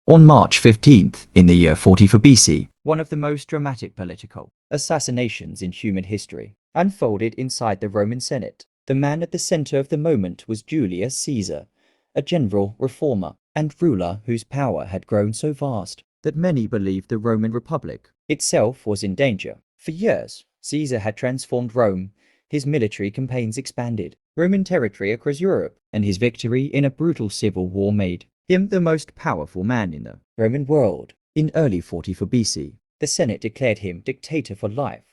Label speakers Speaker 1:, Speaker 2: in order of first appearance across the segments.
Speaker 1: On March 15th, in the year 44 BC, one of the most dramatic political assassinations in human history unfolded inside the Roman Senate. The man at the center of the moment was Julius Caesar, a general reformer and ruler whose power had grown so vast that many believed the Roman Republic itself was in danger. For years, Caesar had transformed Rome. His military campaigns expanded Roman territory across Europe, and his victory in a brutal civil war made him the most powerful man in the Roman world. In early 44 BC, the Senate declared him dictator for life.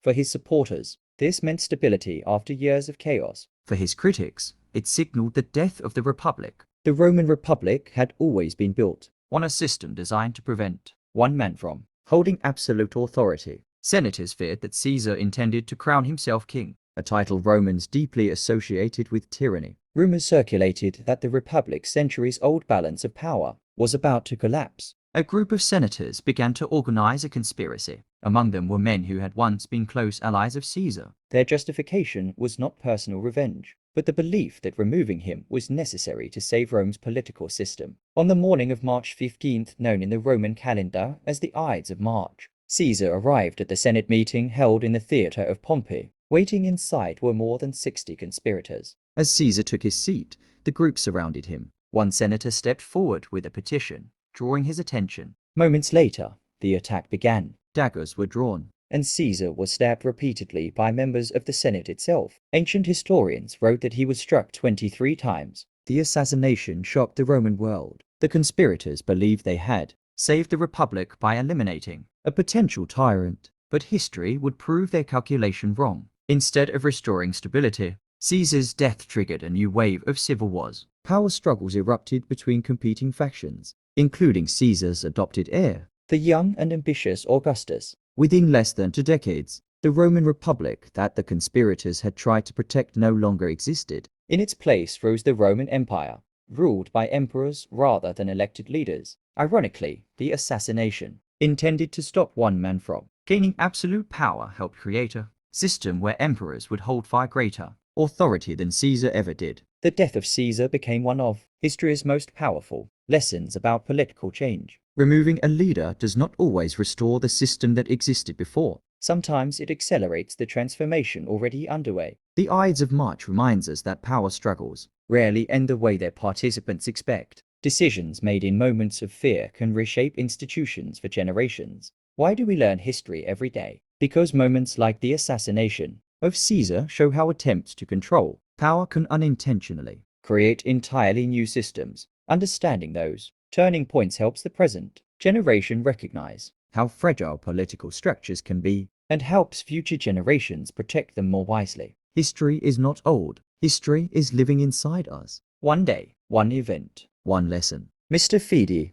Speaker 1: For his supporters, this meant stability after years of chaos. For his critics, it signaled the death of the Republic. The Roman Republic had always been built on a system designed to prevent one man from holding absolute authority. Senators feared that Caesar intended to crown himself king, a title Romans deeply associated with tyranny. Rumors circulated that the Republic's centuries-old balance of power was about to collapse. A group of senators began to organize a conspiracy. Among them were men who had once been close allies of Caesar. Their justification was not personal revenge, but the belief that removing him was necessary to save Rome's political system. On the morning of March 15th, known in the Roman calendar as the Ides of March, Caesar arrived at the Senate meeting held in the Theatre of Pompey. Waiting inside were more than 60 conspirators. As Caesar took his seat, the group surrounded him. One senator stepped forward with a petition, drawing his attention. Moments later, the attack began. Daggers were drawn, and Caesar was stabbed repeatedly by members of the Senate itself. Ancient historians wrote that he was struck 23 times. The assassination shocked the Roman world. The conspirators believed they had saved the Republic by eliminating a potential tyrant, but history would prove their calculation wrong. Instead of restoring stability, Caesar's death triggered a new wave of civil wars. Power struggles erupted between competing factions, including Caesar's adopted heir, the young and ambitious Augustus. Within less than 2 decades, the Roman Republic that the conspirators had tried to protect no longer existed. In its place rose the Roman Empire, ruled by emperors rather than elected leaders. Ironically, the assassination, intended to stop one man from gaining absolute power, helped create a system where emperors would hold far greater authority than Caesar ever did. The death of Caesar became one of history's most powerful lessons about political change. Removing a leader does not always restore the system that existed before. Sometimes it accelerates the transformation already underway. The Ides of March reminds us that power struggles rarely end the way their participants expect. Decisions made in moments of fear can reshape institutions for generations. Why do we learn history every day? Because moments like the assassination of Caesar show how attempts to control power can unintentionally create entirely new systems. Understanding those turning points helps the present generation recognize how fragile political structures can be and helps future generations protect them more wisely. History is not old. History is living inside us. One day, one event, one lesson. Mr. Fidi.